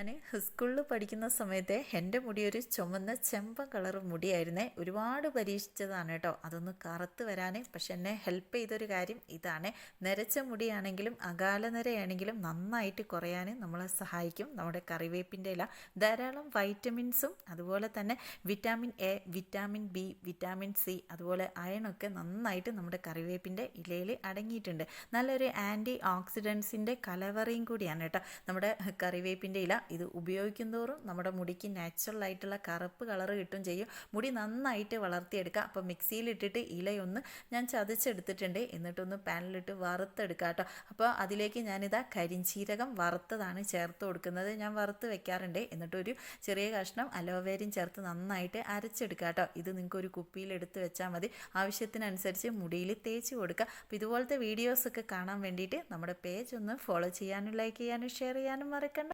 ഞാൻ സ്കൂളിൽ പഠിക്കുന്ന സമയത്തെ എൻ്റെ മുടി ഒരു ചുമന്ന ചെമ്പൻ കളർ മുടിയായിരുന്നേ. ഒരുപാട് പരീക്ഷിച്ചതാണ് കേട്ടോ അതൊന്ന് കറുത്ത് വരാൻ. പക്ഷെ എന്നെ ഹെൽപ്പ് ചെയ്തൊരു കാര്യം ഇതാണ്. നരച്ച മുടിയാണെങ്കിലും അകാല നരയാണെങ്കിലും നന്നായിട്ട് കുറയാൻ നമ്മളെ സഹായിക്കും നമ്മുടെ കറിവേപ്പിൻ്റെ ഇല. ധാരാളം വൈറ്റമിൻസും അതുപോലെ തന്നെ vitamin A, vitamin B, vitamin C, അതുപോലെ അയണൊക്കെ നന്നായിട്ട് നമ്മുടെ കറിവേപ്പിൻ്റെ ഇലയിൽ അടങ്ങിയിട്ടുണ്ട്. നല്ലൊരു ആൻറ്റി ഓക്സിഡൻസിൻ്റെ കലവറയും കൂടിയാണ് കേട്ടോ നമ്മുടെ കറിവേപ്പിൻ്റെ ഇല. ഇത് ഉപയോഗിക്കും തോറും നമ്മുടെ മുടിക്ക് നാച്ചുറൽ ആയിട്ടുള്ള കറുപ്പ് കളർ കിട്ടും ചെയ്യും. മുടി നന്നായിട്ട് വളർത്തിയെടുക്കുക. അപ്പോൾ മിക്സിയിലിട്ടിട്ട് ഇലയൊന്ന് ഞാൻ ചതച്ചെടുത്തിട്ടുണ്ട്. എന്നിട്ടൊന്ന് പാനിലിട്ട് വറുത്തെടുക്കുക കേട്ടോ. അപ്പോൾ അതിലേക്ക് ഞാനിതാ കരിഞ്ചീരകം വറുത്തതാണ് ചേർത്ത് കൊടുക്കുന്നത്. ഞാൻ വറുത്ത് വെക്കാറുണ്ട്. എന്നിട്ടൊരു ചെറിയ കഷ്ണം അലോവേരയും ചേർത്ത് നന്നായിട്ട് അരച്ചെടുക്കുക കേട്ടോ. ഇത് നിങ്ങൾക്ക് ഒരു കുപ്പിയിൽ എടുത്ത് വെച്ചാൽ മതി. ആവശ്യത്തിനനുസരിച്ച് മുടിയിൽ തേച്ച് കൊടുക്കുക. അപ്പോൾ ഇതുപോലത്തെ വീഡിയോസൊക്കെ കാണാൻ വേണ്ടിയിട്ട് നമ്മുടെ പേജ് ഒന്ന് ഫോളോ ചെയ്യാനും ലൈക്ക് ചെയ്യാനും ഷെയർ ചെയ്യാനും മറക്കണ്ട.